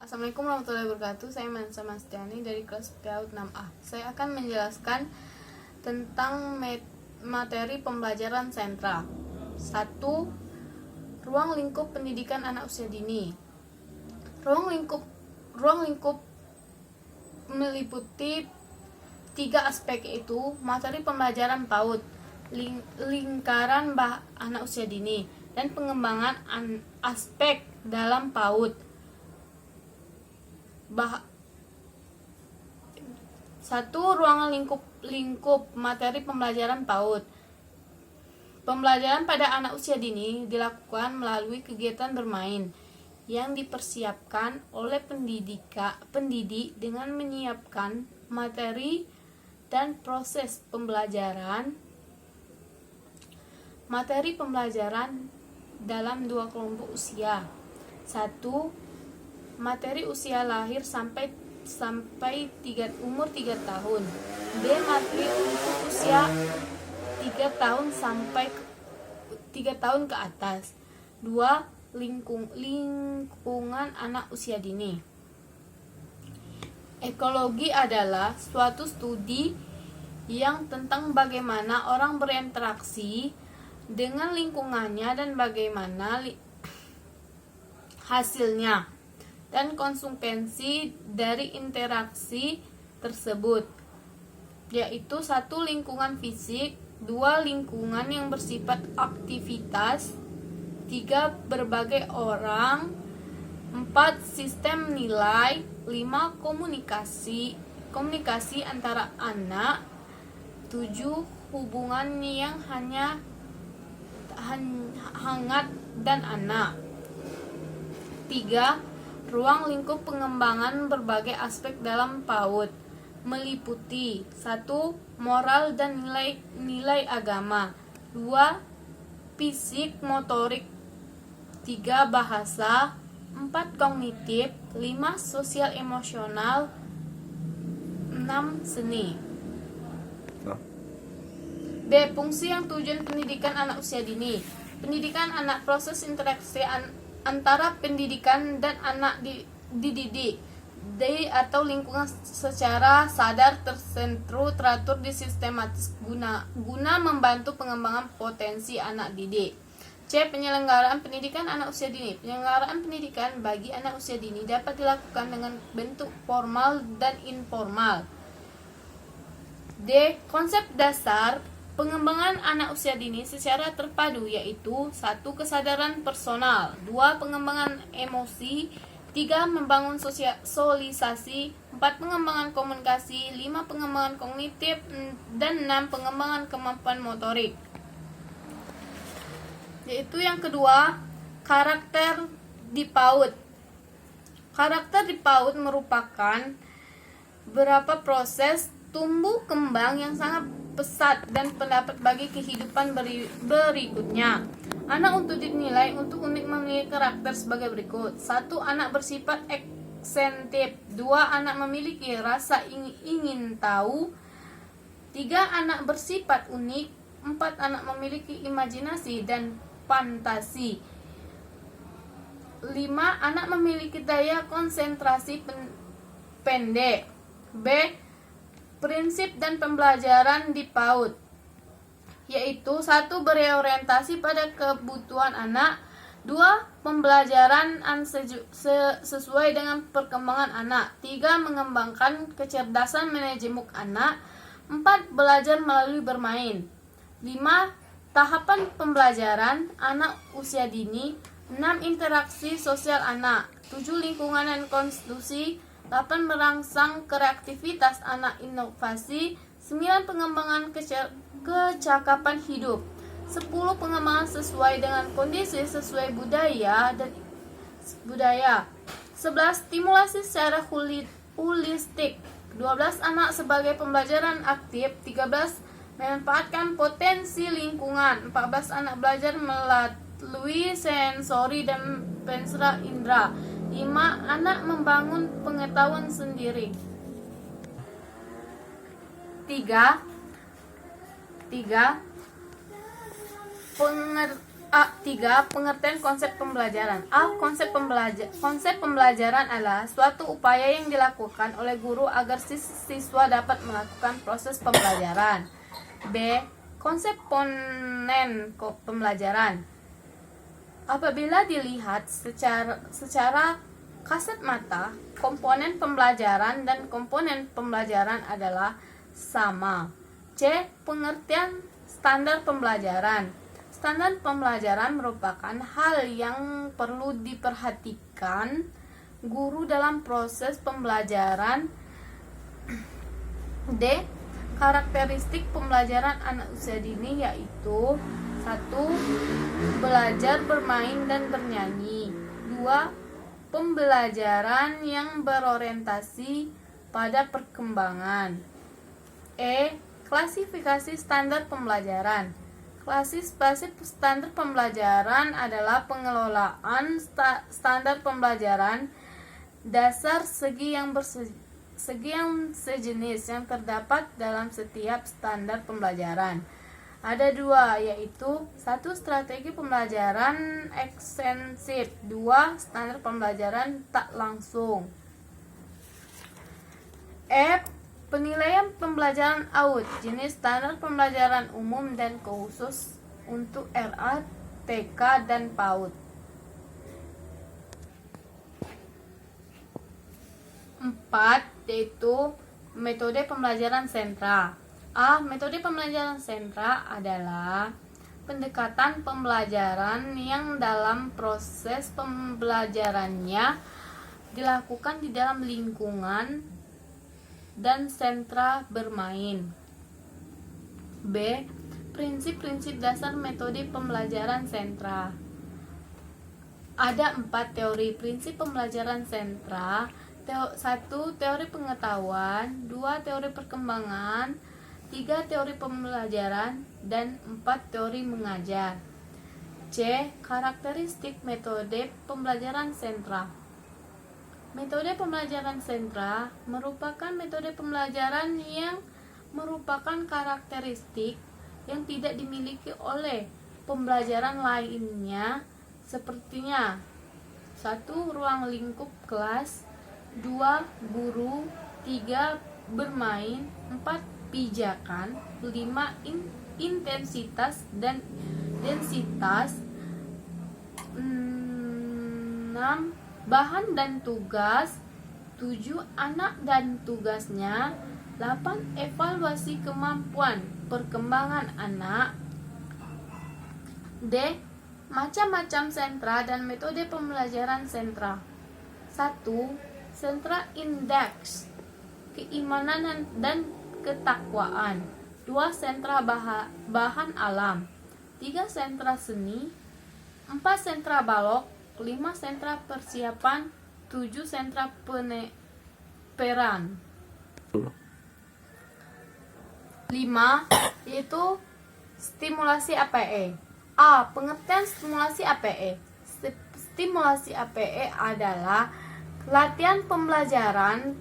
Assalamualaikum warahmatullahi wabarakatuh. Saya Mansa Mastiani dari kelas PAUD 6A. Saya akan menjelaskan tentang materi pembelajaran sentra. 1. Ruang lingkup pendidikan anak usia dini. Ruang lingkup meliputi 3 aspek, yaitu materi pembelajaran PAUD, lingkaran anak usia dini, dan pengembangan aspek dalam PAUD. 1. Ruang lingkup materi pembelajaran PAUD. Pembelajaran pada anak usia dini dilakukan melalui kegiatan bermain yang dipersiapkan oleh pendidik dengan menyiapkan materi dan proses pembelajaran. Materi pembelajaran dalam 2 kelompok usia. 1. Materi usia lahir sampai umur 3 tahun. B. Materi untuk usia 3 tahun sampai 3 tahun ke atas. 2. Lingkungan anak usia dini. Ekologi adalah suatu studi yang tentang bagaimana orang berinteraksi dengan lingkungannya dan bagaimana hasilnya dan konsekuensi dari interaksi tersebut, yaitu 1. Lingkungan fisik, 2. Lingkungan yang bersifat aktivitas, 3. Berbagai orang, 4. Sistem nilai, 5. Komunikasi antara anak, 7. Hubungan yang hangat dan anak. 3. Ruang lingkup pengembangan berbagai aspek dalam PAUD meliputi 1. Moral dan nilai agama, 2. Fisik motorik, 3. Bahasa, 4. Kognitif, 5. Sosial emosional, 6. Seni. B. Fungsi yang tujuan pendidikan anak usia dini. Pendidikan anak, proses interaksi antara pendidikan dan anak dididik atau lingkungan secara sadar, teratur, disistematis guna membantu pengembangan potensi anak didik. C. Penyelenggaraan pendidikan anak usia dini. Penyelenggaraan pendidikan bagi anak usia dini dapat dilakukan dengan bentuk formal dan informal. D. Konsep dasar pengembangan anak usia dini secara terpadu, yaitu 1. Kesadaran personal, 2. Pengembangan emosi, 3. Membangun sosialisasi, 4. Pengembangan komunikasi, 5. Pengembangan kognitif, dan 6. Pengembangan kemampuan motorik. Yaitu yang kedua, karakter di PAUD. Karakter di PAUD merupakan beberapa proses tumbuh kembang yang sangat pesat dan pendapat bagi kehidupan berikutnya. Anak untuk dinilai untuk unik memiliki karakter sebagai berikut. 1. Anak bersifat eksentrik, 2. Anak memiliki rasa ingin tahu, 3. Anak bersifat unik, 4. Anak memiliki imajinasi dan fantasi, 5. Anak memiliki daya konsentrasi pendek. B. Prinsip dan pembelajaran di PAUD, yaitu 1. Berorientasi pada kebutuhan anak, 2. Pembelajaran sesuai dengan perkembangan anak, 3. Mengembangkan kecerdasan manajemen anak, 4. Belajar melalui bermain, 5. Tahapan pembelajaran anak usia dini, 6. Interaksi sosial anak, 7. Lingkungan dan konstitusi, 8. Merangsang kreativitas anak, inovasi, 9. Pengembangan kecakapan hidup, 10. Pengembangan sesuai dengan kondisi sesuai budaya, 11. Stimulasi secara holistik, 12. Anak sebagai pembelajaran aktif, 13. Memanfaatkan potensi lingkungan, 14. Anak belajar melalui sensori dan pensera indera, 5. Anak membangun pengetahuan sendiri. 3. A3. Pengertian konsep pembelajaran. Konsep pembelajaran adalah suatu upaya yang dilakukan oleh guru agar siswa dapat melakukan proses pembelajaran. B. Konsep pembelajaran. Apabila dilihat secara kasat mata, komponen pembelajaran dan komponen pembelajaran adalah sama. C. Pengertian standar pembelajaran. Standar pembelajaran merupakan hal yang perlu diperhatikan guru dalam proses pembelajaran. D. Karakteristik pembelajaran anak usia dini yaitu 1. Belajar bermain dan bernyanyi. 2. Pembelajaran yang berorientasi pada perkembangan. E. Klasifikasi standar pembelajaran. Klasifikasi standar pembelajaran adalah pengelolaan standar pembelajaran dasar segi yang sejenis yang terdapat dalam setiap standar pembelajaran. Ada 2, yaitu 1. Strategi pembelajaran ekstensif. 2. Standar pembelajaran tak langsung. F. Penilaian pembelajaran AUD, jenis standar pembelajaran umum dan khusus untuk RA, TK, dan PAUD. 4. Yaitu metode pembelajaran sentra. Metode pembelajaran sentra adalah pendekatan pembelajaran yang dalam proses pembelajarannya dilakukan di dalam lingkungan dan sentra bermain. B. Prinsip-prinsip dasar metode pembelajaran sentra. Ada 4 teori prinsip pembelajaran sentra. 1. Teori pengetahuan. 2. Teori perkembangan. 3. Teori pembelajaran. Dan 4. Teori mengajar. C. Karakteristik metode pembelajaran sentra. Metode pembelajaran sentra merupakan metode pembelajaran yang merupakan karakteristik yang tidak dimiliki oleh pembelajaran lainnya sepertinya 1. Ruang lingkup kelas. 2. Guru. 3. Bermain. 4. Pijakan. 5. Intensitas dan densitas. 6. Bahan dan tugas. 7. Anak dan tugasnya. 8. Evaluasi kemampuan perkembangan anak. D. Macam-macam sentra dan metode pembelajaran sentra. 1. Sentra indeks keimanan dan ketakwaan. 2. Sentra bahan alam. 3. Sentra seni. 4. Sentra balok. 5. Sentra persiapan. 7. Sentra peran. 5. Yaitu stimulasi APE. Pengertian stimulasi APE. Stimulasi APE adalah latihan pembelajaran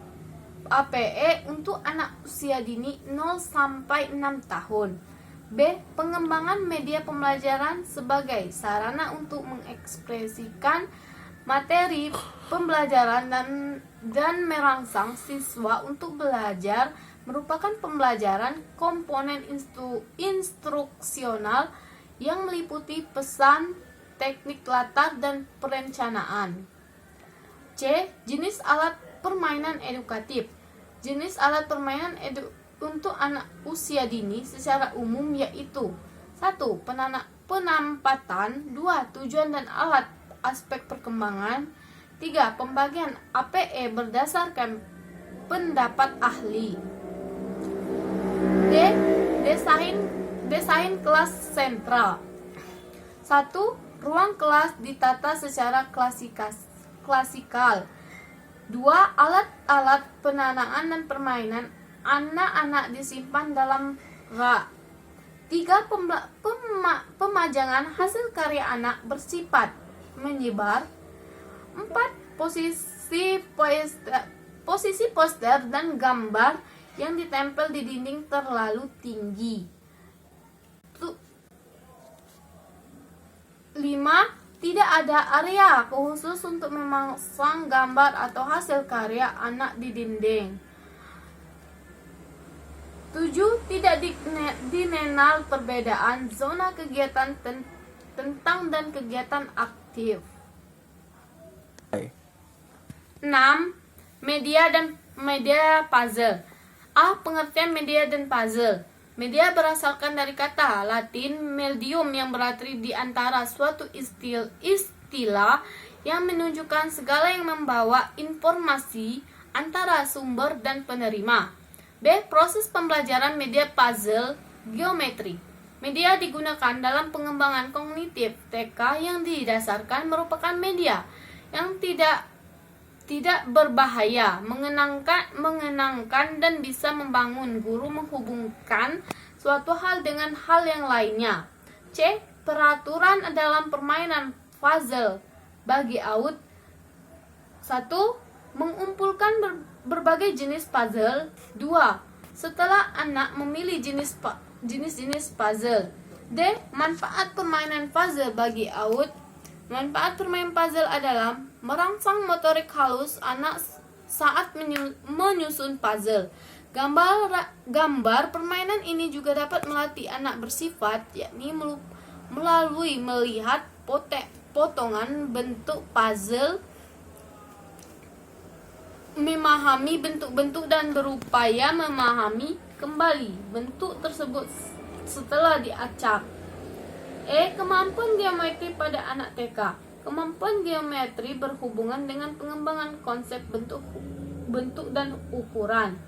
APE untuk anak usia dini 0 sampai 6 tahun. B. Pengembangan media pembelajaran sebagai sarana untuk mengekspresikan materi pembelajaran dan merangsang siswa untuk belajar merupakan pembelajaran komponen instruksional yang meliputi pesan, teknik latar, dan perencanaan. C. Jenis alat permainan edukatif. Jenis alat permainan untuk anak usia dini secara umum yaitu 1. Penampatan. 2. Tujuan dan alat aspek perkembangan. 3. Pembagian APE berdasarkan pendapat ahli. D. Desain kelas sentral. 1. Ruang kelas ditata secara klasikal. 2. Alat-alat penanaan dan permainan anak-anak disimpan dalam rak. 3. Pemajangan hasil karya anak bersifat menyebar. 4. Posisi poster dan gambar yang ditempel di dinding terlalu tinggi. 5. Tidak ada area khusus untuk memasang gambar atau hasil karya anak di dinding. 7. Tidak dikenal perbedaan zona kegiatan tentang dan kegiatan aktif. 6. Media dan media puzzle. Pengertian media dan puzzle. Media berasalkan dari kata Latin medium yang berarti di antara suatu istilah yang menunjukkan segala yang membawa informasi antara sumber dan penerima. B. Proses pembelajaran media puzzle geometri. Media digunakan dalam pengembangan kognitif TK yang didasarkan merupakan media yang tidak berbahaya, mengenangkan dan bisa membangun guru menghubungkan suatu hal dengan hal yang lainnya. C. Peraturan dalam permainan puzzle bagi out. 1. Mengumpulkan berbagai jenis puzzle. 2. Setelah anak memilih jenis-jenis puzzle. D. Manfaat permainan puzzle bagi out. Manfaat permainan puzzle adalah merangsang motorik halus anak saat menyusun puzzle. Gambar permainan ini juga dapat melatih anak bersifat, yakni melalui melihat potongan bentuk puzzle, memahami bentuk-bentuk dan berupaya memahami kembali bentuk tersebut setelah diacak. Kemampuan geometri pada anak TK. Kemampuan geometri berhubungan dengan pengembangan konsep bentuk dan ukuran.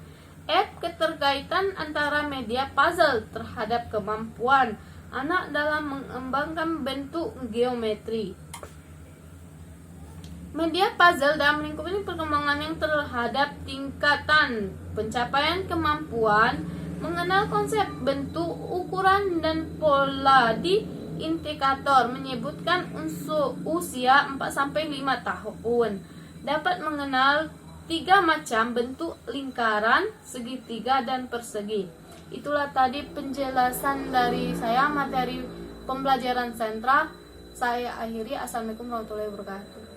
Keterkaitan antara media puzzle terhadap kemampuan anak dalam mengembangkan bentuk geometri. Media puzzle dalam lingkup ini perkembangan yang terhadap tingkatan pencapaian kemampuan mengenal konsep bentuk, ukuran, dan pola di indikator menyebutkan usia 4-5 tahun. Dapat mengenal 3 macam bentuk: lingkaran, segitiga, dan persegi. Itulah tadi penjelasan dari saya materi pembelajaran sentra. Saya akhiri. Assalamualaikum warahmatullahi wabarakatuh.